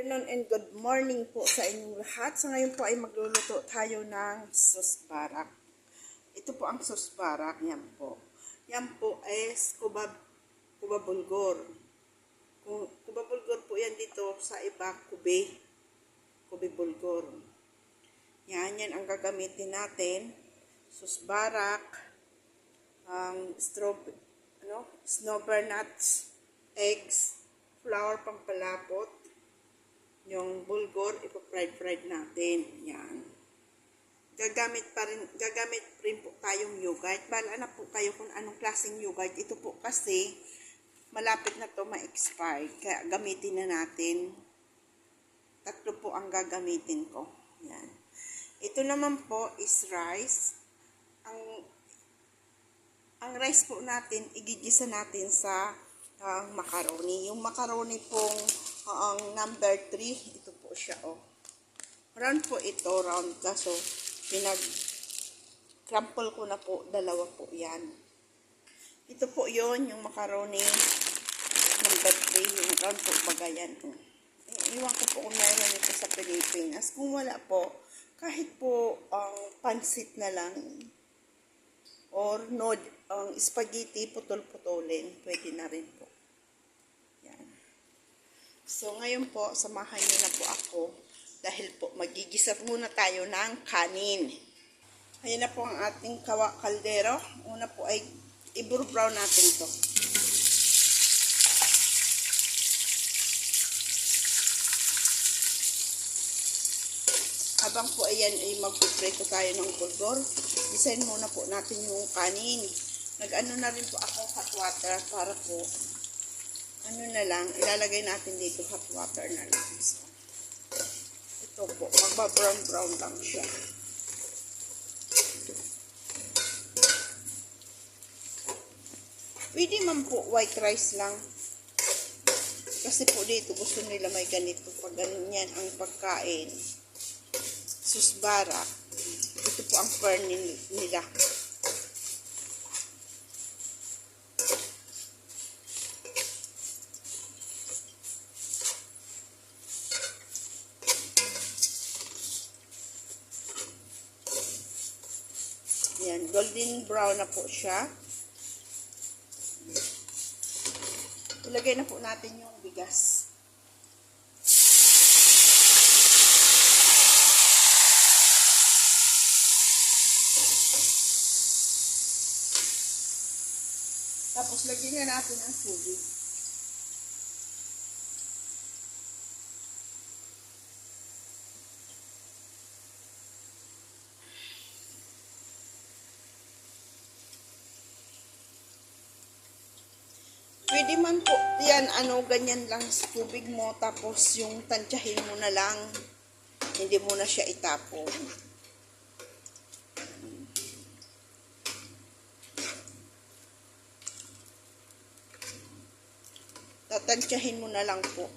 Afternoon and good morning po sa inyong lahat. So ngayon po ay magluluto tayo ng susbarak. Ito po ang susbarak. Yan po. Yan po is kuba bulgur. Kuba bulgur po yan dito sa iba kubi bulgur. Yan ang gagamitin natin. Susbarak, snowball nuts, eggs, flour pampalapot, yung bulgur, ipa-fried natin. Yan. Gagamit rin po tayong yogurt. Bala na po tayo kung anong klaseng yogurt. Ito po kasi, malapit na to ma-expire. Kaya gamitin na natin. 3 po ang gagamitin ko. Yan. Ito naman po is rice. Ang rice po natin, igigisa natin sa macaroni. Yung macaroni pong ang number 3, ito po siya, oh. Round po ito, round. Kaso, pinag-crumple ko na po, 2 po yan. Ito po yon yung macaroni number 3, yung round po bagayan. Iwan ko po kung meron ito sa Pilipinas. Kung wala po, kahit po pansit na lang, or spaghetti, putol-putulin, pwede na rin po. So, ngayon po, samahan niyo na po ako dahil po magigisa muna tayo ng kanin. Ayan na po ang ating kaldero. Una po ay i-brown natin ito. Habang po ayan ay magpiprito tayo ng bulgur, gisahin muna po natin yung kanin. Nag-ano na rin po akong hot water para po ilalagay natin dito hot water na lang. So, ito po, magba-brown lang siya. Pwede man po white rice lang. Kasi po dito gusto nila may ganito. Pag ganyan ang pagkain. Susbarak. Ito po ang fern nila. Yan, golden brown na po siya. Ilagay na po natin yung bigas. Tapos lagyan na natin ang tubig. Pwede man po yan, ganyan lang sa tubig mo, tapos yung tansyahin mo na lang, hindi mo na siya itapon. Tatansyahin mo na lang po.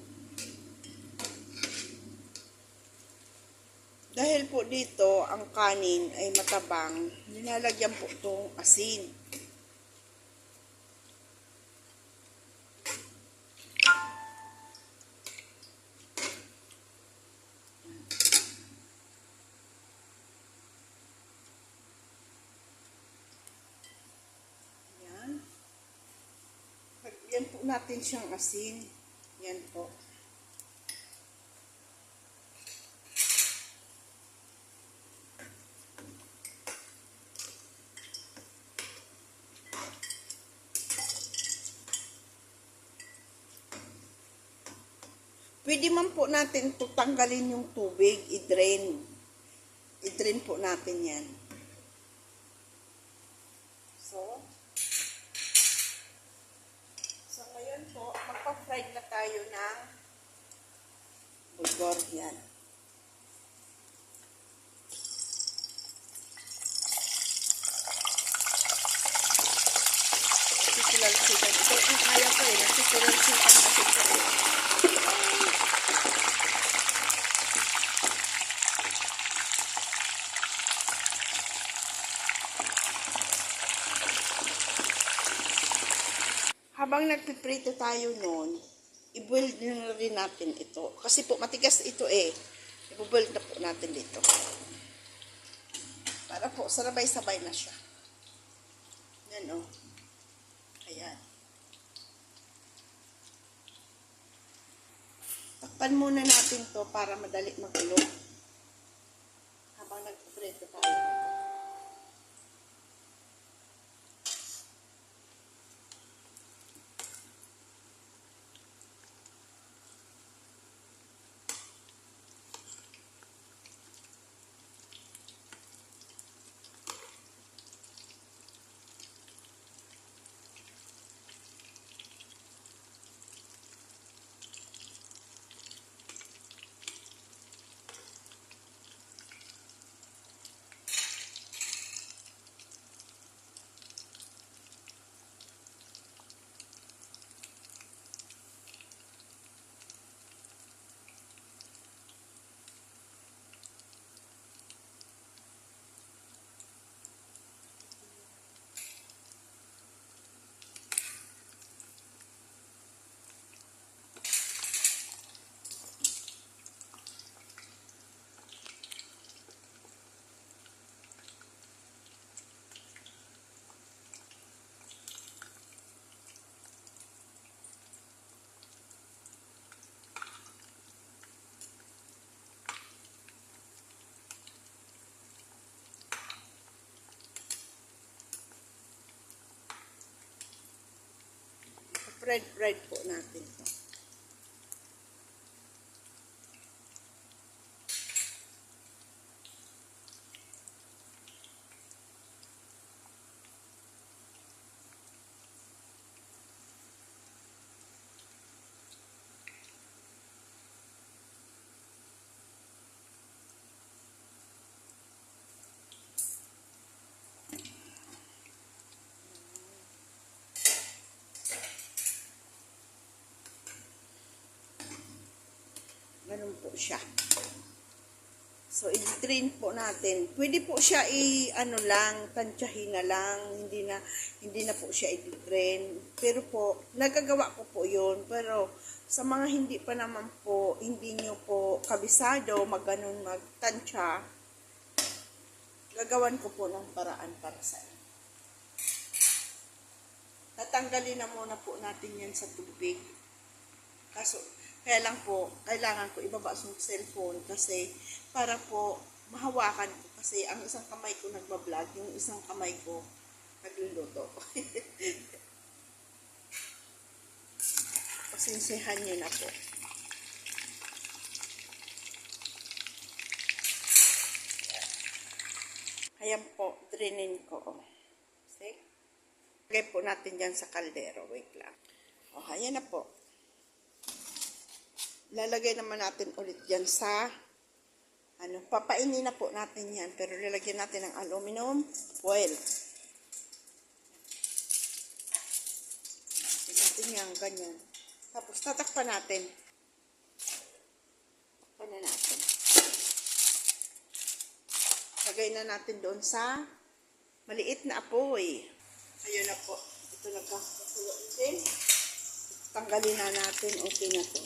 Dahil po dito, ang kanin ay matabang, nilalagyan po itong asin. Yan po natin siyang asin. Yan po. Pwede man po natin tanggalin yung tubig, i-drain. I-drain po natin yan. So ngayon po, magpa-fried na tayo ng bulgur. Yan. Nasikilalsikan. Ito ang ayaw ko nasikilalsikan kasi ito Habang nagpiprito tayo noon, i-boil na rin natin ito. Kasi po, matigas ito eh. I-boil na po natin dito. Para po, sarabay-sabay na siya. Yan o. Ayan. Takpan muna natin to para madali magulo. Habang nagpupreto tayo. Fried po natin to. Ganun po siya. So, i-drain po natin. Pwede po siya ano lang, tansyahin na lang. Hindi na po siya i-drain. Pero po, nagagawa ko po yun. Pero, sa mga hindi pa naman po, hindi nyo po kabisado, ganun magtansya, gagawan ko po ng paraan para sa inyo. Tatanggalin na muna po natin yan sa tubig. Kaso, kaya lang po, kailangan ko ibaba yung cellphone kasi para po mahawakan ko kasi ang isang kamay ko nagbablog, yung isang kamay ko nagluluto. Pasinsihan nyo na po. Ayan po, drainin ko. See? Lagay po natin dyan sa kaldero. Wait lang. O, ayan na po. Lalagay naman natin ulit yan sa, papainin na po natin yan, pero lalagyan natin ng aluminum foil. Tingnan yan, ganyan. Tapos tatakpan natin. Takpan na natin. Lagay na natin doon sa maliit na apoy. Ayun na po. Ito nagkakakulo din. Tanggalin na natin. Okay na to.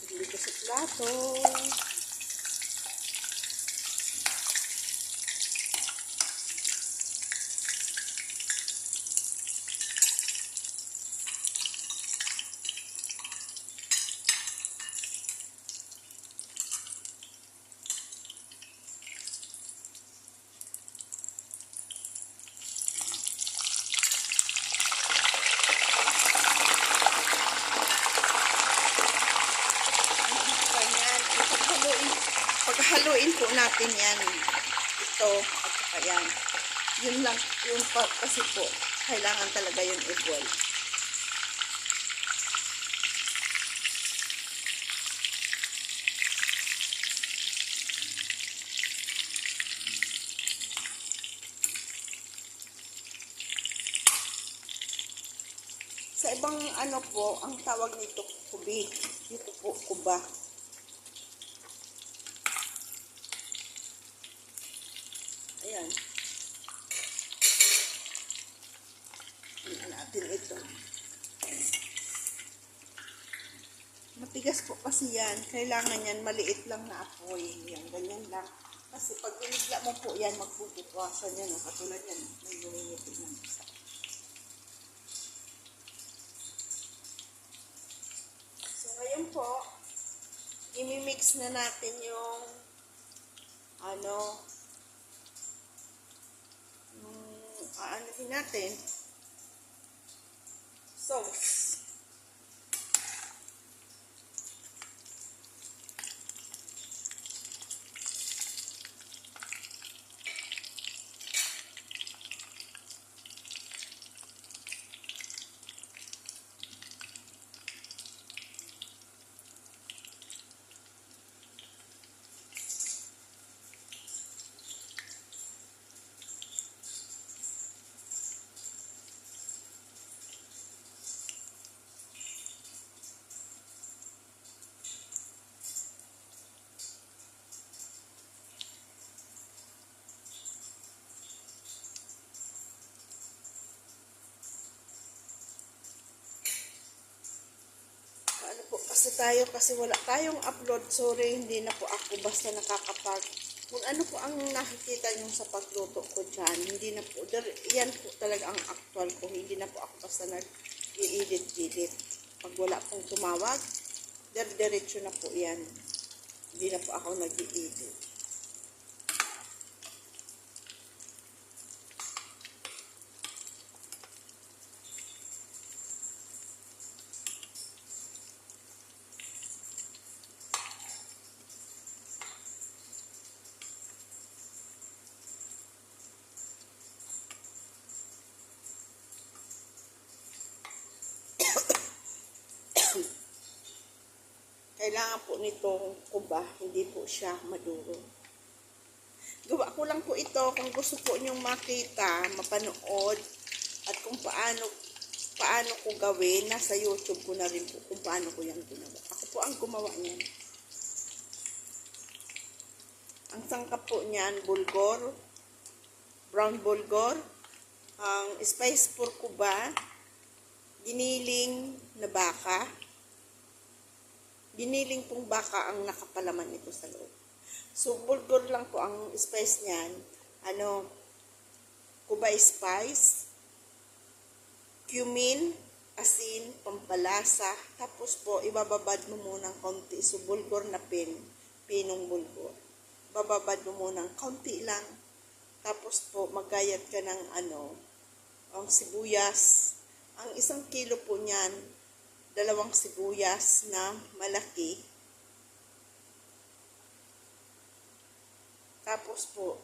Dito sa plato. Paghaluin po natin yan. Ito at saka yan. Yun lang, yun pa, kasi po, kailangan talaga yung i-boil. Sa ibang ano po, ang tawag nito kubi. Dito po, kuba. Ayan. Tingnan natin ito. Matigas po kasi yan. Kailangan yan maliit lang na apoy. Yan, ganyan lang. Kasi pag binigla mo po yan, magpupukwasan yan. Katulad yan, may gumingipin ng isa. So, ngayon po, imimix na natin yung aanohin natin sauce. Ano po kasi wala tayong upload. Sorry, hindi na po ako basta nakakapag. Kung ano po ang nakikita nyo sa pagluto ko dyan, hindi na po, yan po talaga ang actual ko. Hindi na po ako basta nag-i-edit. Pag wala pong tumawag, diretso na po yan. Hindi na po ako nag-i-edit. Kailangan po nitong kuba, hindi po siya maduro. Gawa ko lang po ito kung gusto po nyong makita, mapanood, at kung paano ko gawin. Nasa YouTube ko na rin po kung paano ko yan ginawa. Ako po ang gumawa niyan. Ang sangkap po niyan, bulgur, brown bulgur, ang spice for kuba, giniling na baka. Giniling pong baka ang nakapalaman nito sa loob. So, bulgur lang po ang spice niyan. Kuba spice, cumin, asin, pampalasa. Tapos po, ibababad mo muna ng konti. So, bulgur na pinong bulgur. Bababad mo muna ng konti lang. Tapos po, magayat ka ng ang sibuyas. Ang 1 kilo po niyan, 2 sibuyas na malaki. Tapos po,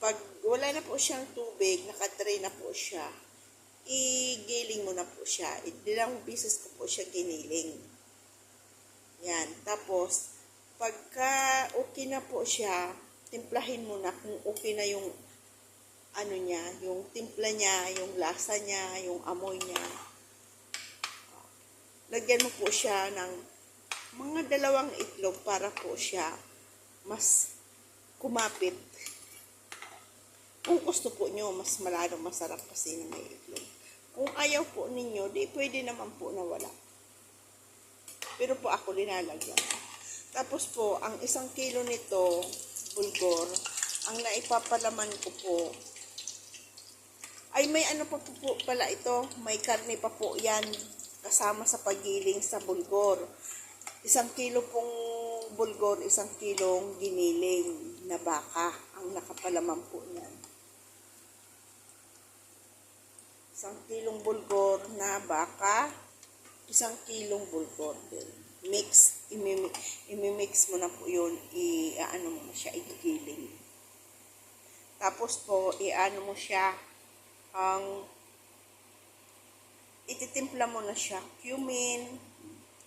pag wala na po siyang tubig, nakadrain na po siya, igiling mo na po siya. 2 pieces ko po siya giniling. Yan. Tapos, pagka okay na po siya, timplahin mo na kung okay na yung yung timpla niya, yung lasa niya, yung amoy niya. Lagyan mo po siya ng mga 2 itlog para po siya mas kumapit. Kung gusto po nyo, mas malalong masarap kasi na may itlog. Kung ayaw po ninyo, di pwede naman po na wala. Pero po ako linalagyan. Tapos po, ang 1 kilo nito, bulgur, ang naipapalaman ko po, ay may pa po pala ito, may karne pa po yan. Kasama sa paggiling sa bulgur. 1 kilo pong bulgur, 1 kilong giniling na baka ang nakapalaman po niyan. 1 kilong bulgur na baka, 1 kilong bulgur din. Imimix mo na po yun, mo na siya, igigiling. Tapos po, mo siya, ititimpla mo na siya. Cumin,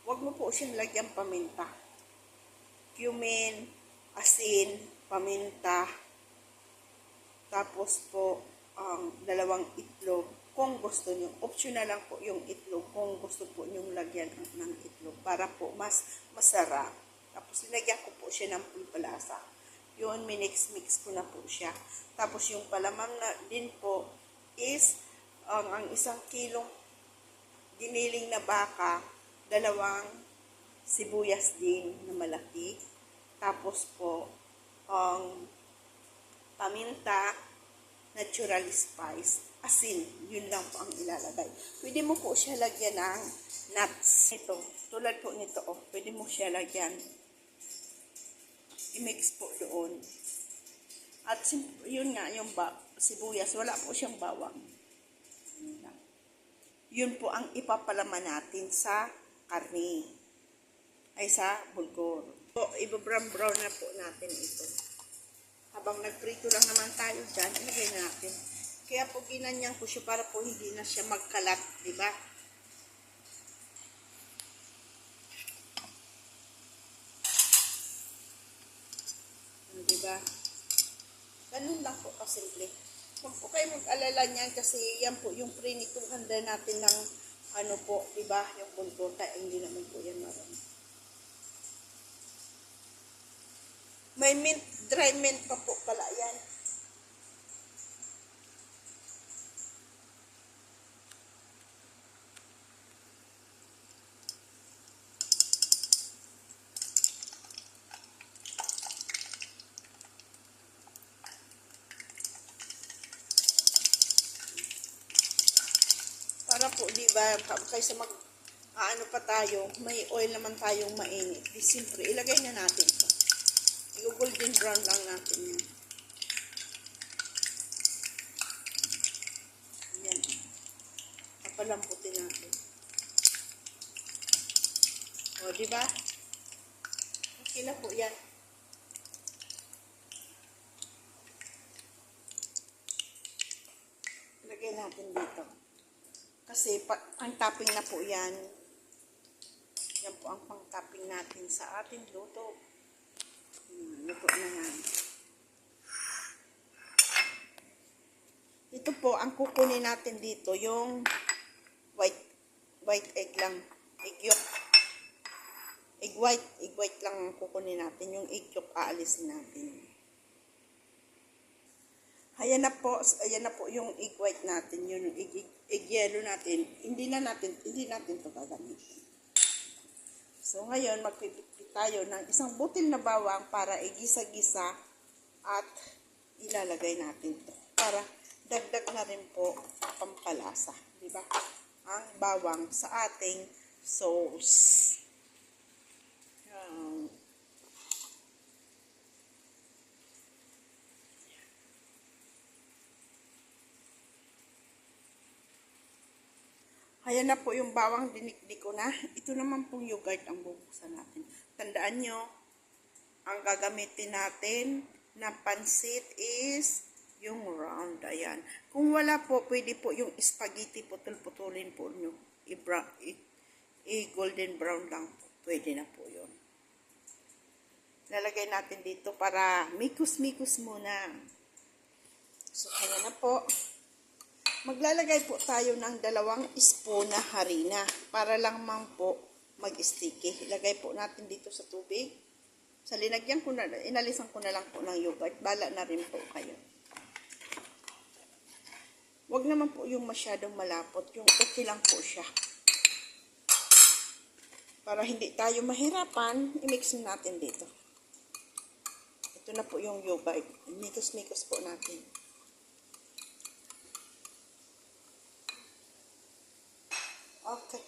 wag mo po siyang lagyan paminta. Cumin, asin, paminta. Tapos po, 2 itlog, kung gusto nyo. Optional lang po yung itlog kung gusto po nyong lagyan ng itlog para po mas masarap. Tapos nilagyan ko po siya ng pulpalasa. Yun, minix-mix ko na po siya. Tapos yung palamang na din po is ang 1 kilong giniling na baka, 2 sibuyas din na malaki. Tapos po ang paminta, natural spice, asin, yun lang po ang ilalagay. Pwede mo po siya lagyan ng nuts. Ito, tulad po nito, pwede mo siya lagyan. I-mix po doon. At yun nga, yung sibuyas, wala po siyang bawang. Yun po ang ipapalaman natin sa karne. Ay sa bulgur. So, i-brown na po natin ito. Habang nagprito lang naman tayo dyan, ilagay na natin. Kaya po ginanyan ko siya para po hindi na siya magkalat, di ba? Di ba? Ganun lang po kasimple. Huwag po kayo mag-alala niyan kasi yan po yung prinitong handa natin ng ano po, di ba? Yung bulgur, kaya hindi naman po yan marami. May mint, dry mint pa po pala yan. Para po, di ba, kaysa ano pa tayo, may oil naman tayong mainit. Di siyempre, ilagay na natin ito. I-golden brown lang natin yan. Yan. Kapalamputin natin. O, di ba? Okay na po yan. Lagay natin dito. Kasi ang topping na po yan. Yan po ang pang-topping natin sa ating luto. Luto na yan. Ito po, ang kukunin natin dito, yung white egg lang. Egg yolk. Egg white lang ang kukunin natin. Yung egg yolk aalisin natin. Ayan na po yung egg white natin, yung egg yellow natin. Hindi natin ito gagamitin. So ngayon magpipit tayo ng 1 butil na bawang para igisa-gisa at ilalagay natin to para dagdag na rin po pampalasa, di ba? Ang bawang sa ating sauce. Ayan na po yung bawang dinikdik ko na. Ito naman pong yogurt ang bubuksan natin. Tandaan nyo, ang gagamitin natin na pansit is yung round. Ayan. Kung wala po, pwede po yung spaghetti, putol-putulin po nyo. I-golden brown lang po. Pwede na po yun. Lalagay natin dito para mikus-mikus muna. So, ayan na po. Maglalagay po tayo ng 2 spoon na harina para lang man po mag-sticky. Ilagay po natin dito sa tubig. Sa linagyan ko na, inalisan ko na lang po ng yogurt. Bala na rin po kayo. Huwag naman po yung masyadong malapot. Yung okay lang po siya. Para hindi tayo mahirapan, i-mix natin dito. Ito na po yung yogurt. Mikos-mikos po natin. Okay.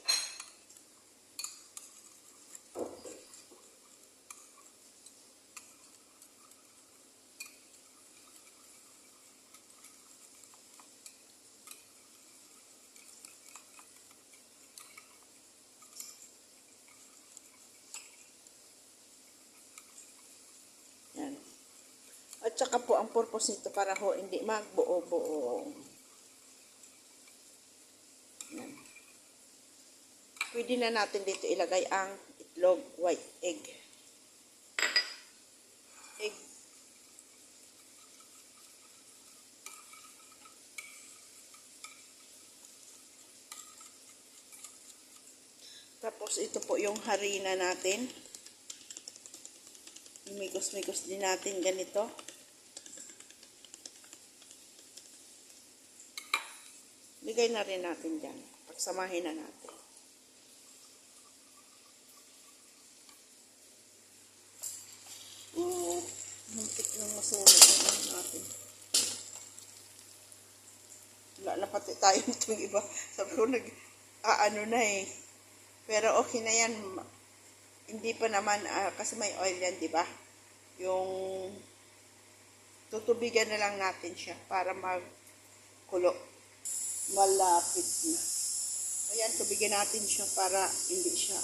Yan. At saka po ang purpose nito para ho hindi magbuo-buo. Yan. Pwede na natin dito ilagay ang itlog, white egg. Tapos ito po yung harina natin. Migos-migos din natin ganito. Bigay na rin natin dyan. Pagsamahin na natin. Hangkit ng masunog natin. Wala na pati tayo itong iba. Sabi ko ano na eh. Pero okay na yan. Hindi pa naman, kasi may oil yan, di ba? Yung tutubigan na lang natin siya para magkulo. Malapit na. Ayan, tubigan natin siya para hindi siya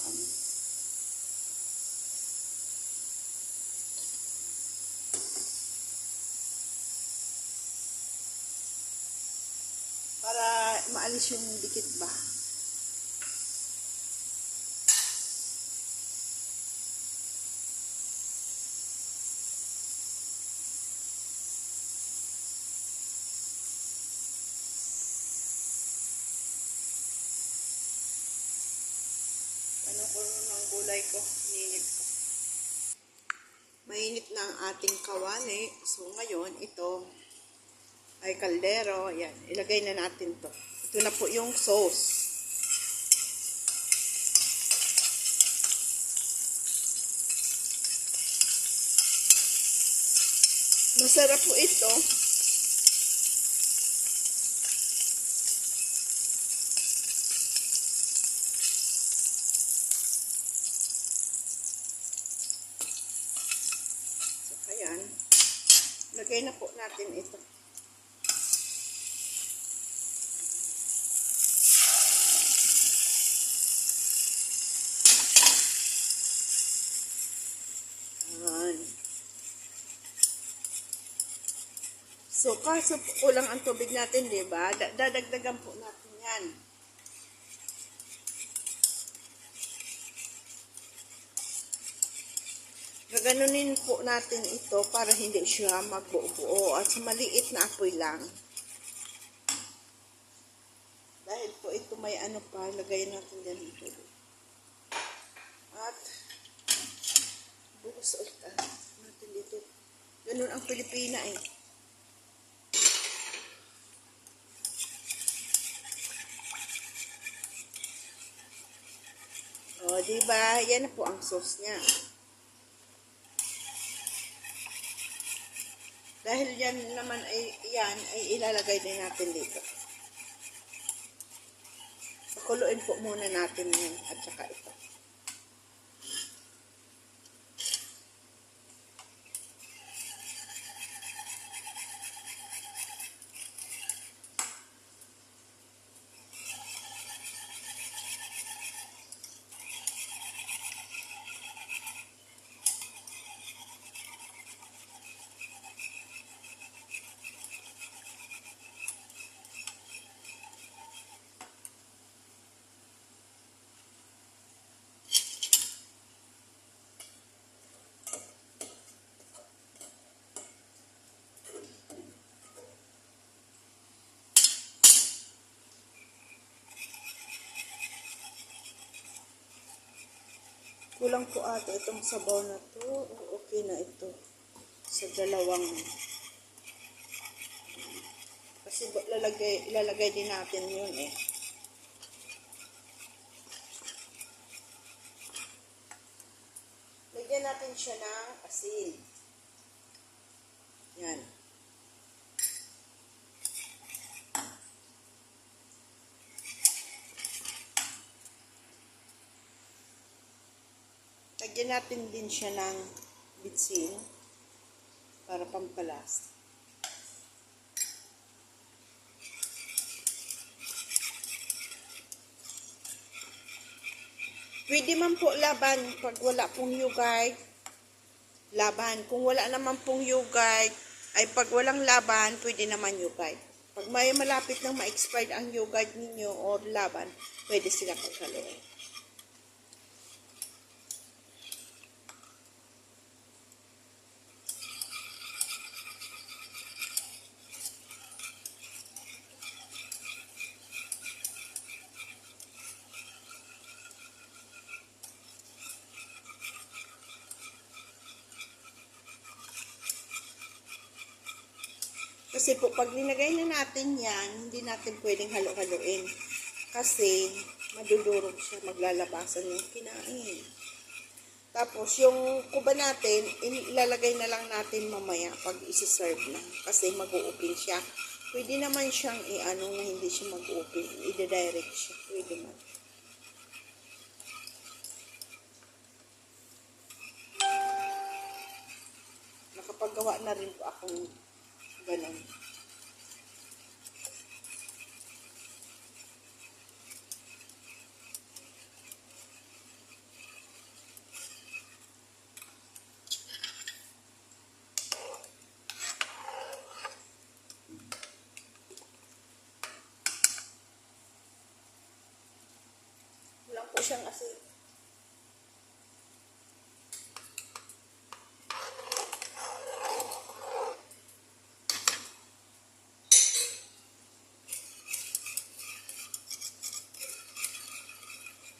para maalis yung dikit ba. Ano ko ng gulay ko, ininit ko. Mainit na ang ating kawali. So ngayon, ito ay kaldero. Ayan, ilagay na natin to. Ito na po yung sauce. Masarap po ito. So, ayan. Lagay na po natin ito. So, kaso kulang ang tubig natin, di ba? Dadagdagan po natin yan. Gaganunin po natin ito para hindi siya magbuo-buo at sa maliit na apoy lang. Dahil po ito may ano pa, lagay natin dyan ito. At bukas ulit natin dito. Ganun ang Pilipina eh. O, diba? Yan na po ang sauce niya. Dahil yan naman ay, yan ay ilalagay din natin dito. Pakuluin po muna natin yan at saka ito. Kulang po ata itong sabaw na to. Okay na ito. Sa dalawang. Kasi ilalagay din natin yun eh. Lagyan natin siya ng asin. Yan. Lagyan natin din siya ng bitsin para pampalas. Pwede man po laban pag wala pong yogurt. Laban. Kung wala naman pong yogurt, ay pag walang laban, pwede naman yogurt. Pag may malapit nang ma-expired ang yogurt ninyo or laban, pwede sila paghaluin. Kasi po, pag linagay na natin yan, hindi natin pwedeng halo-haloin. Kasi, madudurog siya, maglalabasan yung kinain. Tapos, yung kuba natin, ilalagay na lang natin mamaya pag isi-serve na. Kasi mag-u-open siya. Pwede naman siyang i-ano na hindi siya mag-open. I-direct siya. Pwede man. Nakapagawa na rin po akong ganun. Walang po siyang asin.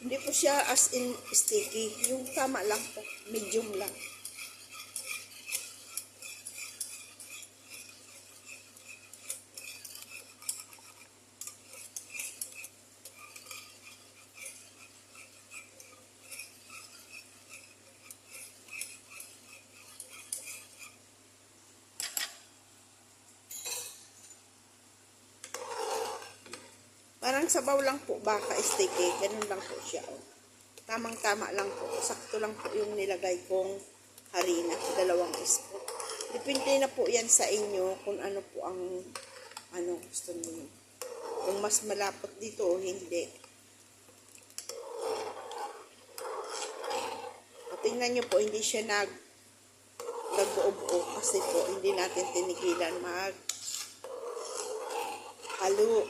Hindi po siya as in sticky. Yung tama lang po. Medium lang. Parang sabaw lang po, baka sticky. Ganun lang po siya. Oh. Tamang-tama lang po. Sakto lang po yung nilagay kong harina. 2 spoon. Depende na po yan sa inyo kung ano po ang gusto niyo. Kung mas malapot dito o hindi. At tingnan nyo po, hindi siya nag-uo kasi po hindi natin tinigilan halo.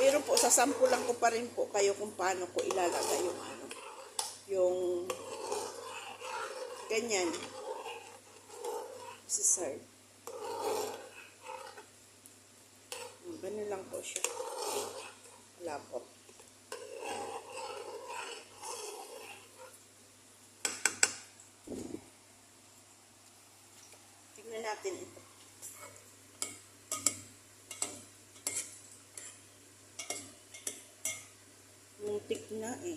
Pero po, sasampulan ko pa rin po kayo kung paano ko ilalagay yung ganyan. Si-serve. Ganun lang po siya. Wala po. Tignan natin ito. Muntik na eh.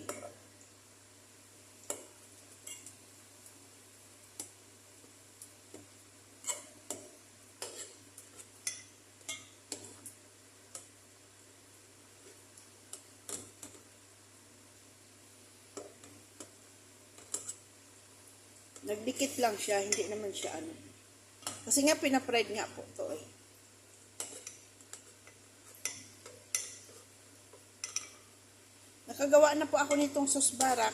Nagdikit lang siya, hindi naman siya ano. Kasi nga pinapride nga po to eh. Nakagawa na po ako nitong sauce barak.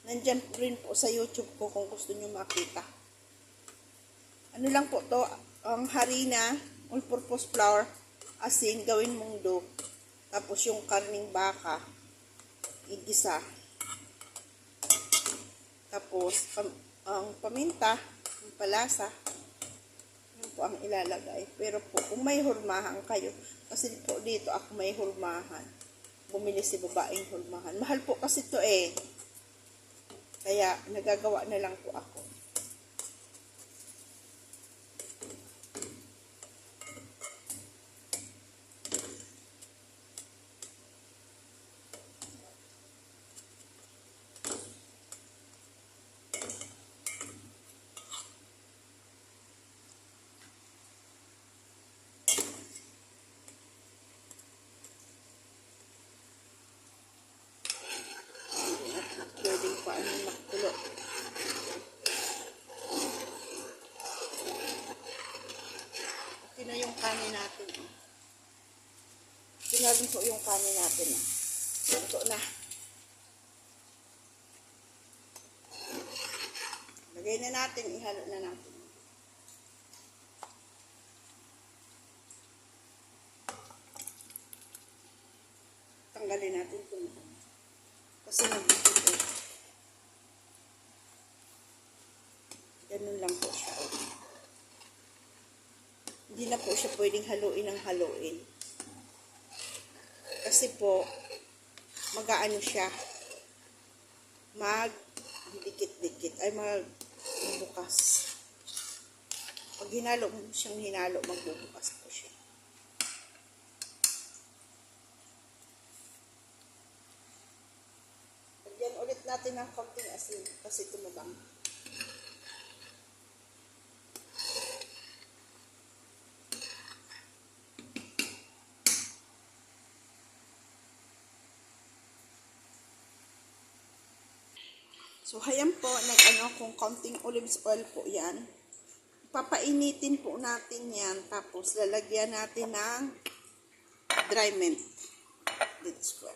Nandyan rin po sa YouTube ko kung gusto nyo makita. Ano lang po to, ang harina, all-purpose flour, asin, gawin mong dough. Tapos yung karning baka, igisa. Tapos, ang paminta, ang palasa, yun po ang ilalagay. Pero po, kung may hurmahan kayo, kasi po dito ako may hurmahan. Bumili si babaeng hurmahan. Mahal po kasi to eh. Kaya, nagagawa na lang po ako. Pwedeng pa anong makulo. Okay na yung kanin natin. Sinagin po yung kanin natin. Ito na. Lagay na natin, ihalo na natin. Tanggalin natin ito. Kasi nagdikit eh. Ganun lang po siya. Hindi na po siya pwedeng haluin ng haluin. kasi po, mag-aano siya, dikit-dikit, ay magbukas. Pag hinalo mo siyang hinalo, magbubukas po siya. Lagyan ulit natin ng konting asin kasi tumabang. So, hayan po, kung konting olive oil po yan. Papainitin po natin yan. Tapos, lalagyan natin ng dry mint. This one.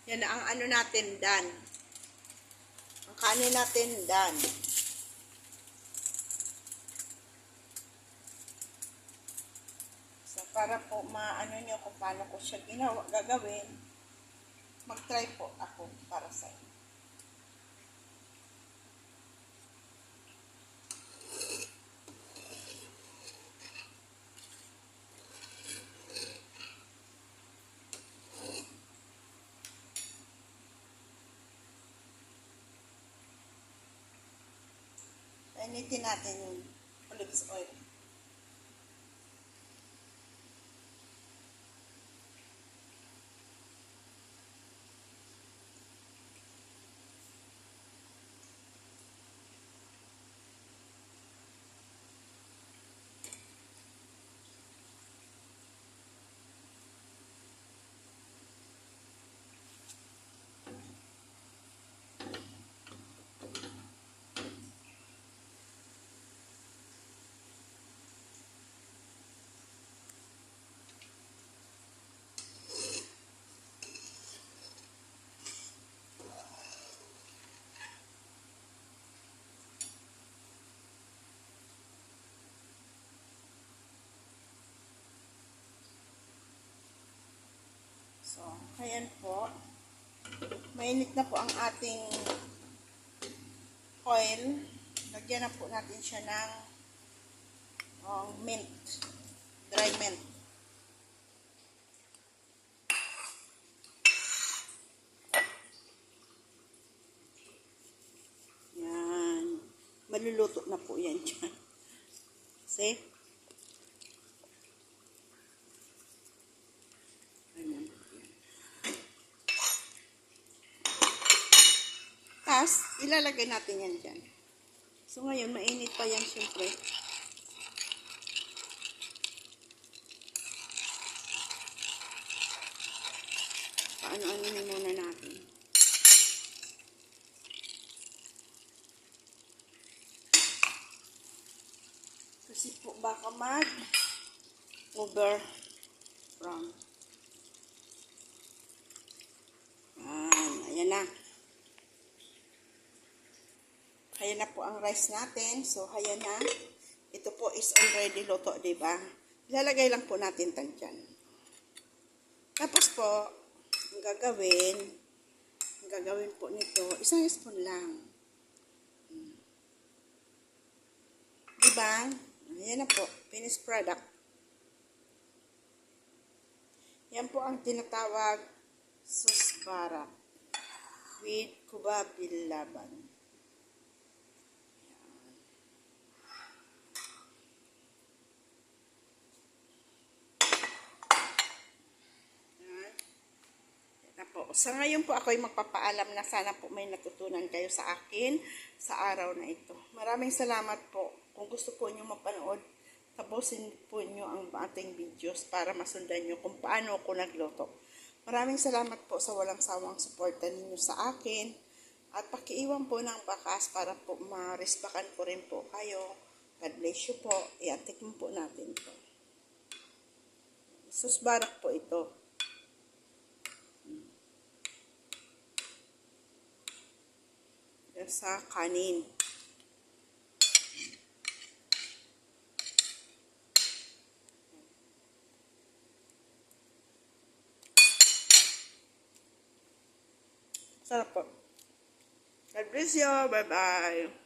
Yan ang ano natin, done. Ang kanin natin, done. Para po maano nyo kung paano ko siya gagawin, mag-try po ako para sa inyo. Initin natin yung olive oil. So, ayan po. Mainit na po ang ating oil. Lagyan na po natin siya ng mint. Dry mint. Yan. Maluluto na po yan dyan. See? Tapos, ilalagay natin yan dyan. So, ngayon, mainit pa yan, syempre. Paano-anuhin muna natin. Kasi po, baka over brown. Ayan na. Ayan na po ang rice natin. So, ayan na. Ito po is already luto, diba? Ilalagay lang po natin dyan. Tapos po, ang gagawin po nito, isang spoon lang. Diba? Ayan na po. Finished product. Yan po ang tinatawag susbara with kubab bilaban. Sa ngayon po ako ay magpapaalam na sana po may natutunan kayo sa akin sa araw na ito. Maraming salamat po. Kung gusto po nyo mapanood, tapusin po nyo ang ating videos para masundan nyo kung paano ako nagluto. Maraming salamat po sa walang sawang suporta ninyo sa akin. At pakiiwan po ng bakas para po marespakan ko rin po kayo. God bless you po. Iantikman po natin ito. Susbarak po ito. Sa kanin. Sarap po. God bless. bless you. Bye-bye.